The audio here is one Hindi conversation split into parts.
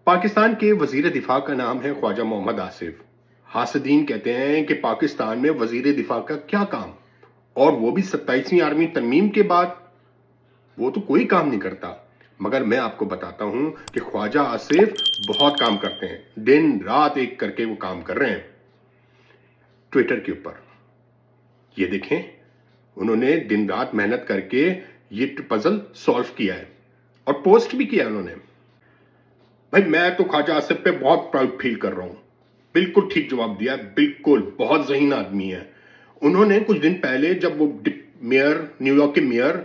पाकिस्तान के वजीर दिफा का नाम है ख्वाजा मोहम्मद आसिफ। हासदीन कहते हैं कि पाकिस्तान में वजीर दिफा का क्या काम, और वो भी 27वीं आर्मी तरमीम के बाद। वो तो कोई काम नहीं करता। मगर मैं आपको बताता हूं कि ख्वाजा आसिफ बहुत काम करते हैं, दिन रात एक करके वो काम कर रहे हैं। ट्विटर के ऊपर ये देखें, उन्होंने दिन रात मेहनत करके ये पजल सॉल्व किया है और पोस्ट भी किया उन्होंने। भाई मैं तो ख्वाजा आसिफ पे बहुत प्राउड फील कर रहा हूं। बिल्कुल ठीक जवाब दिया, बिल्कुल बहुत ज़हीन आदमी है। उन्होंने कुछ दिन पहले जब वो मेयर, न्यूयॉर्क के मेयर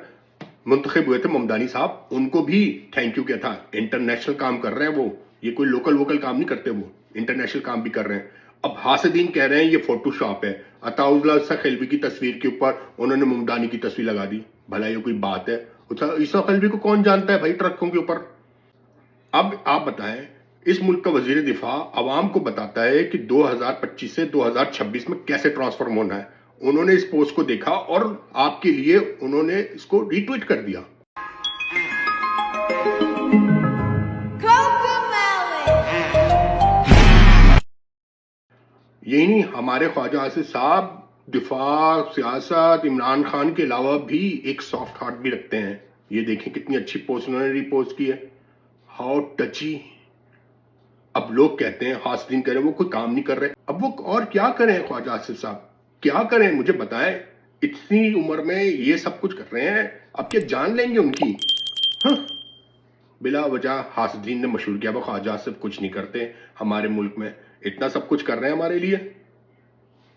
मुंतखब हुए थे ममदानी साहब, उनको भी थैंक यू किया था। इंटरनेशनल काम कर रहे हैं वो, ये कोई लोकल वोकल काम नहीं करते, वो इंटरनेशनल काम भी कर रहे हैं। अब हासिदीन कह रहे हैं ये फोटोशॉप है। अताउल्लाह खिलवी की तस्वीर के ऊपर उन्होंने ममदानी की तस्वीर लगा दी। भला ये कोई बात है? ईसा खिलवी को कौन जानता है भाई ट्रकों के ऊपर। अब आप बताएं, इस मुल्क का वजीर दिफा अवाम को बताता है कि 2025 से 2026 में कैसे ट्रांसफॉर्म होना है। उन्होंने इस पोस्ट को देखा और आपके लिए उन्होंने इसको रीट्वीट कर दिया। यही नहीं, हमारे ख्वाजा आसिफ साहब दिफा, सियासत, इमरान खान के अलावा भी एक सॉफ्ट हार्ट भी रखते हैं। ये देखें कितनी अच्छी पोस्ट उन्होंने रीपोस्ट की है। हाउ टची। अब लोग कहते हैं, हासिदीन कह रहे हैं वो कोई काम नहीं कर रहे। अब वो और क्या करें ख्वाजा आसिफ साहब, क्या करें मुझे बताएं। इतनी उम्र में ये सब कुछ कर रहे हैं, अब क्या जान लेंगे उनकी? हाँ? बिला वजह हासिदीन ने मशहूर किया वो ख्वाजा आसिफ कुछ नहीं करते। हमारे मुल्क में इतना सब कुछ कर रहे हैं हमारे लिए।